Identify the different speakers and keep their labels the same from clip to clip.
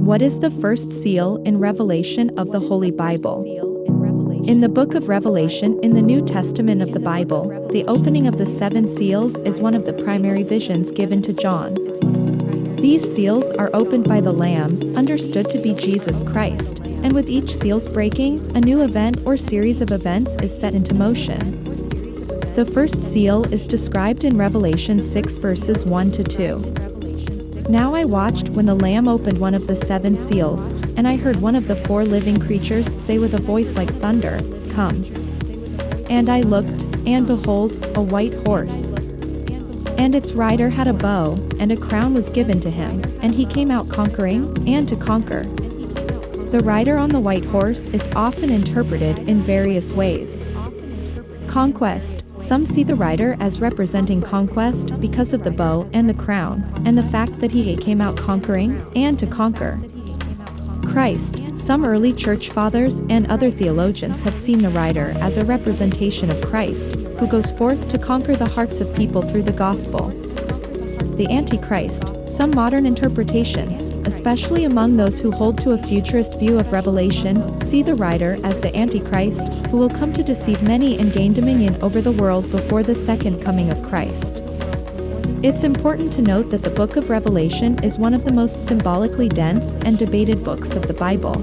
Speaker 1: What is the first seal in Revelation of the Holy Bible? In the book of Revelation in the New Testament of the Bible, the opening of the 7 seals is one of the primary visions given to John. These seals are opened by the Lamb, understood to be Jesus Christ, and with each seal's breaking, a new event or series of events is set into motion. The first seal is described in Revelation 6 verses 1 to 2. Now I watched when the Lamb opened one of the 7 seals, and I heard one of the 4 living creatures say with a voice like thunder, "Come." And I looked, and behold, a white horse. And its rider had a bow, and a crown was given to him, and he came out conquering, and to conquer. The rider on the white horse is often interpreted in various ways. Conquest. Some see the rider as representing conquest because of the bow and the crown, and the fact that he came out conquering, and to conquer. Christ. Some early church fathers and other theologians have seen the rider as a representation of Christ, who goes forth to conquer the hearts of people through the gospel. The Antichrist. Some modern interpretations, especially among those who hold to a futurist view of Revelation, see the rider as the Antichrist, who will come to deceive many and gain dominion over the world before the second coming of Christ. It's important to note that the book of Revelation is one of the most symbolically dense and debated books of the Bible.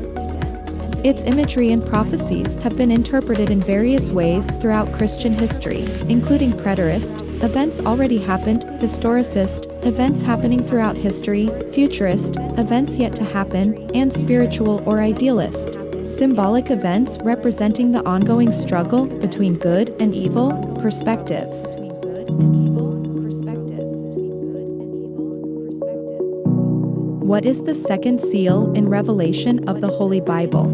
Speaker 1: Its imagery and prophecies have been interpreted in various ways throughout Christian history, including preterist, events already happened, historicist, events happening throughout history, futurist, events yet to happen, and spiritual or idealist, symbolic events representing the ongoing struggle between good and evil, perspectives. What is the second seal in Revelation of the Holy Bible?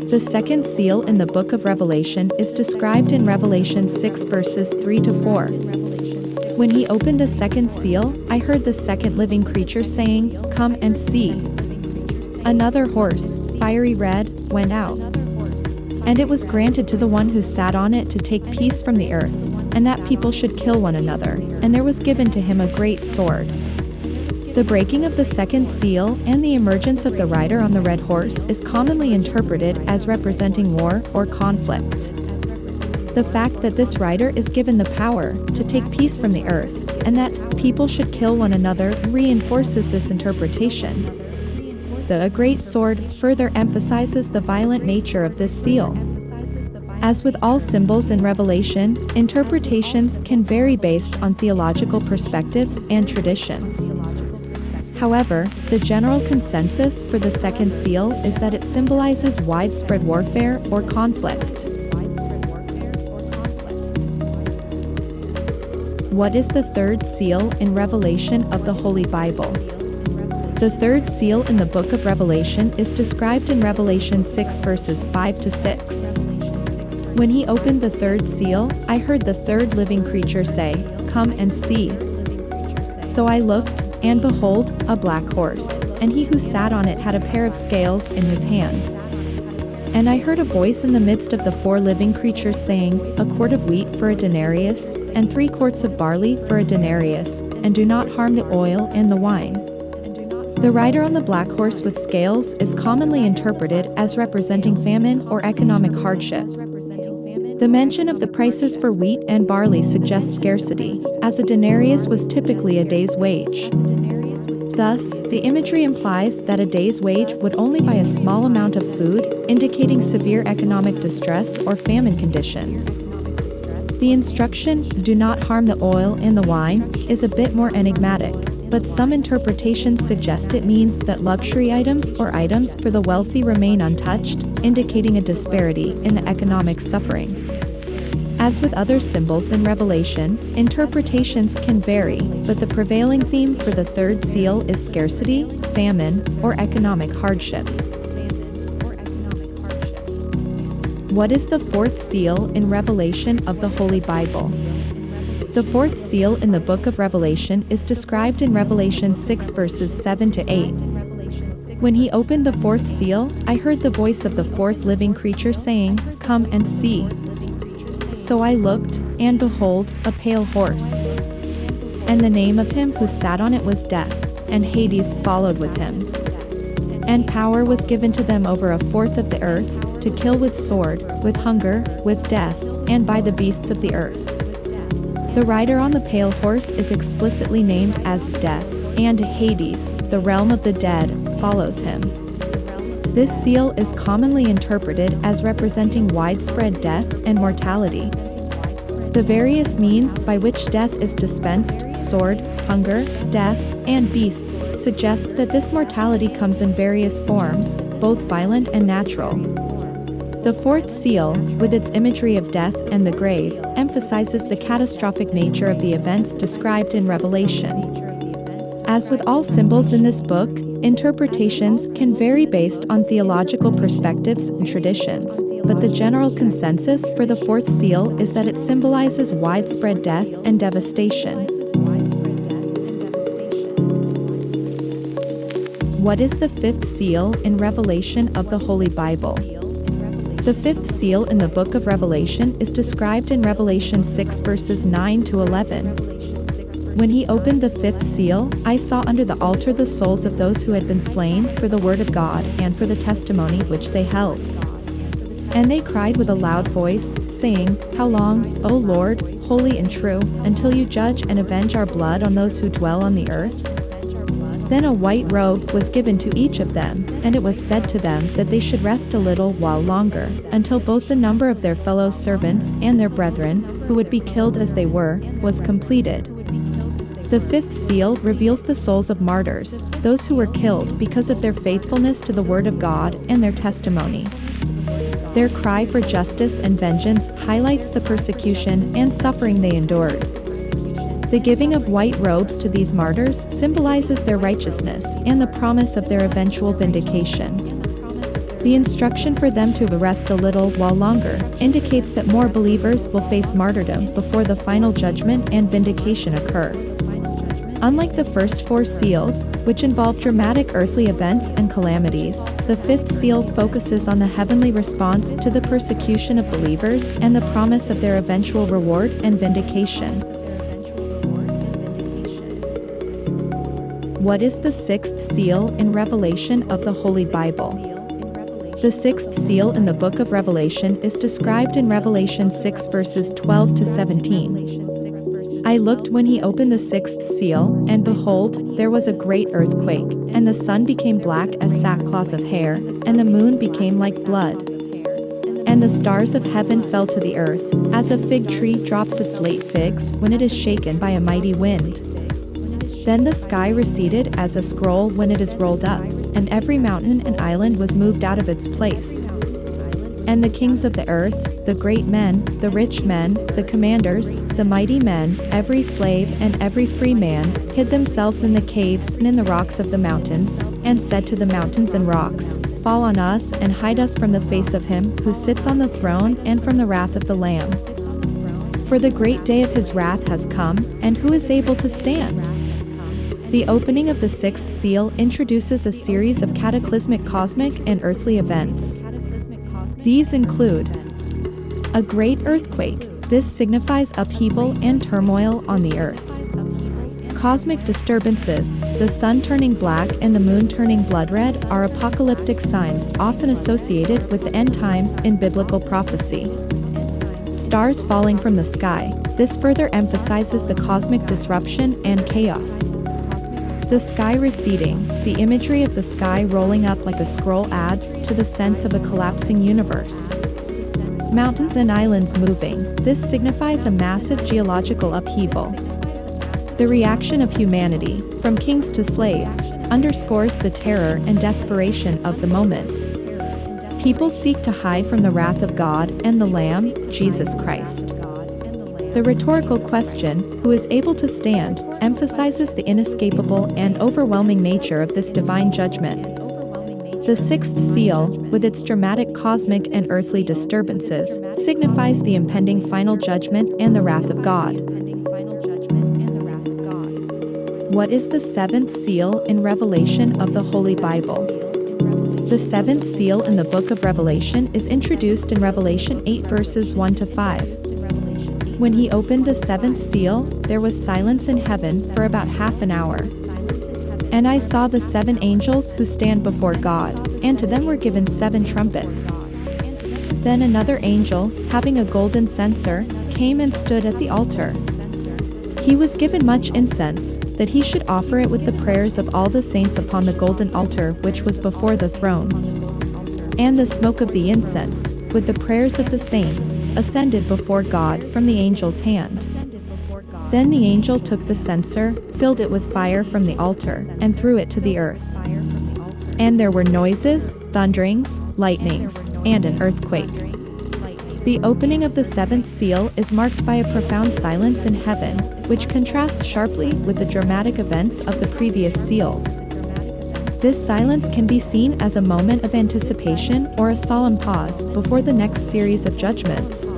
Speaker 1: The second seal in the book of Revelation is described in Revelation 6 verses 3 to 4. When he opened a second seal, I heard the second living creature saying, "Come and see." Another horse, fiery red, went out. And it was granted to the one who sat on it to take peace from the earth, and that people should kill one another, and there was given to him a great sword. The breaking of the second seal and the emergence of the rider on the red horse is commonly interpreted as representing war or conflict. The fact that this rider is given the power to take peace from the earth, and that people should kill one another, reinforces this interpretation. The great sword further emphasizes the violent nature of this seal. As with all symbols in Revelation, interpretations can vary based on theological perspectives and traditions. However, the general consensus for the second seal is that it symbolizes widespread warfare or conflict. What is the third seal in Revelation of the Holy Bible? The third seal in the book of Revelation is described in Revelation 6 verses 5 to 6. When he opened the third seal, I heard the third living creature say, "Come and see." So I looked, and behold, a black horse, and he who sat on it had a pair of scales in his hand. And I heard a voice in the midst of the 4 living creatures saying, "A quart of wheat for a denarius, and 3 quarts of barley for a denarius, and do not harm the oil and the wine." The rider on the black horse with scales is commonly interpreted as representing famine or economic hardship. The mention of the prices for wheat and barley suggests scarcity, as a denarius was typically a day's wage. Thus, the imagery implies that a day's wage would only buy a small amount of food, indicating severe economic distress or famine conditions. The instruction, "Do not harm the oil and the wine," is a bit more enigmatic, but some interpretations suggest it means that luxury items or items for the wealthy remain untouched, indicating a disparity in the economic suffering. As with other symbols in Revelation, interpretations can vary, but the prevailing theme for the third seal is scarcity, famine, or economic hardship. What is the fourth seal in Revelation of the Holy Bible? The fourth seal in the book of Revelation is described in Revelation 6 verses 7 to 8. When he opened the fourth seal, I heard the voice of the fourth living creature saying, "Come and see." So I looked, and behold, a pale horse. And the name of him who sat on it was Death, and Hades followed with him. And power was given to them over a fourth of the earth, to kill with sword, with hunger, with death, and by the beasts of the earth. The rider on the pale horse is explicitly named as Death, and Hades, the realm of the dead, follows him. This seal is commonly interpreted as representing widespread death and mortality. The various means by which death is dispensed, sword, hunger, death, and beasts, suggest that this mortality comes in various forms, both violent and natural. The fourth seal, with its imagery of death and the grave, emphasizes the catastrophic nature of the events described in Revelation. As with all symbols in this book, interpretations can vary based on theological perspectives and traditions, but the general consensus for the fourth seal is that it symbolizes widespread death and devastation. What is the fifth seal in Revelation of the Holy Bible? The fifth seal in the book of Revelation is described in Revelation 6 verses 9 to 11. When he opened the fifth seal, I saw under the altar the souls of those who had been slain for the word of God and for the testimony which they held. And they cried with a loud voice, saying, How long, O Lord, holy and true, until you judge and avenge our blood on those who dwell on the earth? Then a white robe was given to each of them, and it was said to them that they should rest a little while longer, until both the number of their fellow servants and their brethren, who would be killed as they were, was completed. The fifth seal reveals the souls of martyrs, those who were killed because of their faithfulness to the word of God and their testimony. Their cry for justice and vengeance highlights the persecution and suffering they endured. The giving of white robes to these martyrs symbolizes their righteousness and the promise of their eventual vindication. The instruction for them to rest a little while longer indicates that more believers will face martyrdom before the final judgment and vindication occur. Unlike the first four seals, which involve dramatic earthly events and calamities, the fifth seal focuses on the heavenly response to the persecution of believers and the promise of their eventual reward and vindication. What is the sixth seal in Revelation of the Holy Bible? The sixth seal in the book of Revelation is described in Revelation 6 verses 12 to 17. I looked when he opened the sixth seal, and behold, there was a great earthquake, and the sun became black as sackcloth of hair, and the moon became like blood. And the stars of heaven fell to the earth, as a fig tree drops its late figs when it is shaken by a mighty wind. Then the sky receded as a scroll when it is rolled up, and every mountain and island was moved out of its place. And the kings of the earth, the great men, the rich men, the commanders, the mighty men, every slave and every free man, hid themselves in the caves and in the rocks of the mountains, and said to the mountains and rocks, Fall on us and hide us from the face of him who sits on the throne and from the wrath of the Lamb. For the great day of his wrath has come, and who is able to stand? The opening of the sixth seal introduces a series of cataclysmic cosmic and earthly events. These include a great earthquake. This signifies upheaval and turmoil on the earth. Cosmic disturbances, the sun turning black and the moon turning blood red, are apocalyptic signs often associated with the end times in biblical prophecy. Stars falling from the sky. This further emphasizes the cosmic disruption and chaos. The sky receding, the imagery of the sky rolling up like a scroll adds to the sense of a collapsing universe. Mountains and islands moving, this signifies a massive geological upheaval. The reaction of humanity, from kings to slaves, underscores the terror and desperation of the moment. People seek to hide from the wrath of God and the Lamb, Jesus Christ. The rhetorical question, who is able to stand, emphasizes the inescapable and overwhelming nature of this divine judgment. The sixth seal, with its dramatic cosmic and earthly disturbances, signifies the impending final judgment and the wrath of God. What is the seventh seal in Revelation of the Holy Bible? The seventh seal in the book of Revelation is introduced in Revelation 8 verses 1 to 5. When he opened the seventh seal, there was silence in heaven for about half an hour. And I saw the 7 angels who stand before God, and to them were given 7 trumpets. Then another angel, having a golden censer, came and stood at the altar. He was given much incense, that he should offer it with the prayers of all the saints upon the golden altar which was before the throne. And the smoke of the incense, with the prayers of the saints, ascended before God from the angel's hand. Then the angel took the censer, filled it with fire from the altar, and threw it to the earth. And there were noises, thunderings, lightnings, and an earthquake. The opening of the 7th seal is marked by a profound silence in heaven, which contrasts sharply with the dramatic events of the previous seals. This silence can be seen as a moment of anticipation or a solemn pause before the next series of judgments.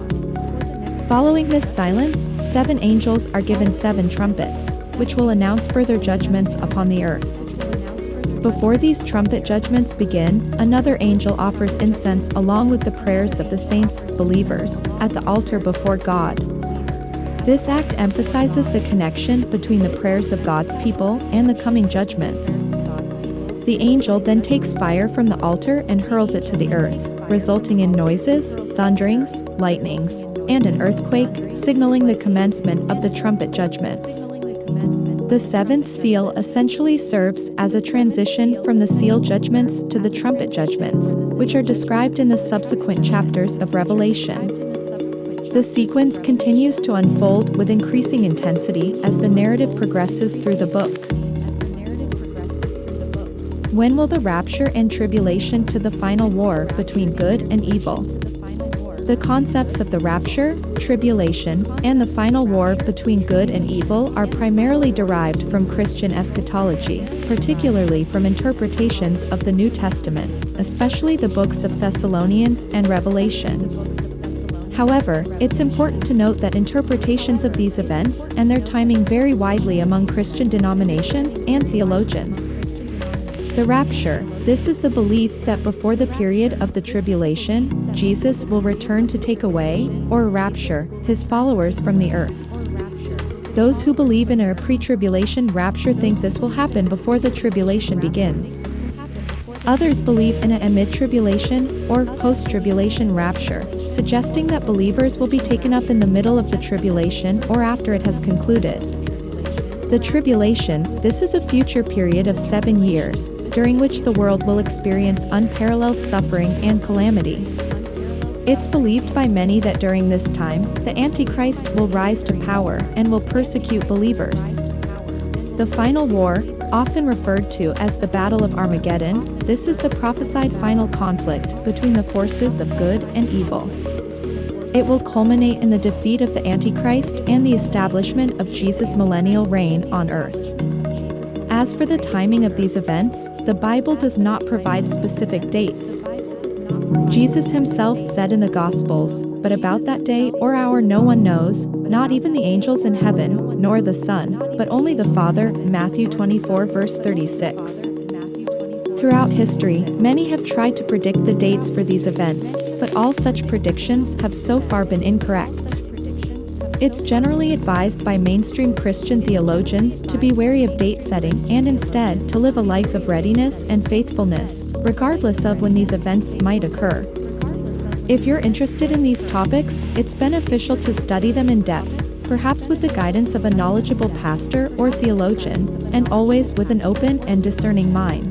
Speaker 1: Following this silence, 7 angels are given 7 trumpets, which will announce further judgments upon the earth. Before these trumpet judgments begin, another angel offers incense along with the prayers of the saints, believers, at the altar before God. This act emphasizes the connection between the prayers of God's people and the coming judgments. The angel then takes fire from the altar and hurls it to the earth, resulting in noises, thunderings, lightnings, and an earthquake, signaling the commencement of the trumpet judgments. The 7th seal essentially serves as a transition from the seal judgments to the trumpet judgments, which are described in the subsequent chapters of Revelation. The sequence continues to unfold with increasing intensity as the narrative progresses through the book. When will the rapture and tribulation to the final war between good and evil? The concepts of the rapture, tribulation, and the final war between good and evil are primarily derived from Christian eschatology, particularly from interpretations of the New Testament, especially the books of Thessalonians and Revelation. However, it's important to note that interpretations of these events and their timing vary widely among Christian denominations and theologians. The rapture. This is the belief that before the period of the tribulation, Jesus will return to take away, or rapture, his followers from the earth. Those who believe in a pre-tribulation rapture think this will happen before the tribulation begins. Others believe in a mid-tribulation or post-tribulation rapture, suggesting that believers will be taken up in the middle of the tribulation or after it has concluded. The tribulation. This is a future period of 7 years, during which the world will experience unparalleled suffering and calamity. It's believed by many that during this time, the Antichrist will rise to power and will persecute believers. The final war, often referred to as the Battle of Armageddon, this is the prophesied final conflict between the forces of good and evil. It will culminate in the defeat of the Antichrist and the establishment of Jesus' millennial reign on earth. As for the timing of these events, the Bible does not provide specific dates. Jesus himself said in the Gospels, "But about that day or hour no one knows, not even the angels in heaven, nor the Son, but only the Father." Matthew 24 verse 36. Throughout history, many have tried to predict the dates for these events, but all such predictions have so far been incorrect. It's generally advised by mainstream Christian theologians to be wary of date setting and instead to live a life of readiness and faithfulness, regardless of when these events might occur. If you're interested in these topics, it's beneficial to study them in depth, perhaps with the guidance of a knowledgeable pastor or theologian, and always with an open and discerning mind.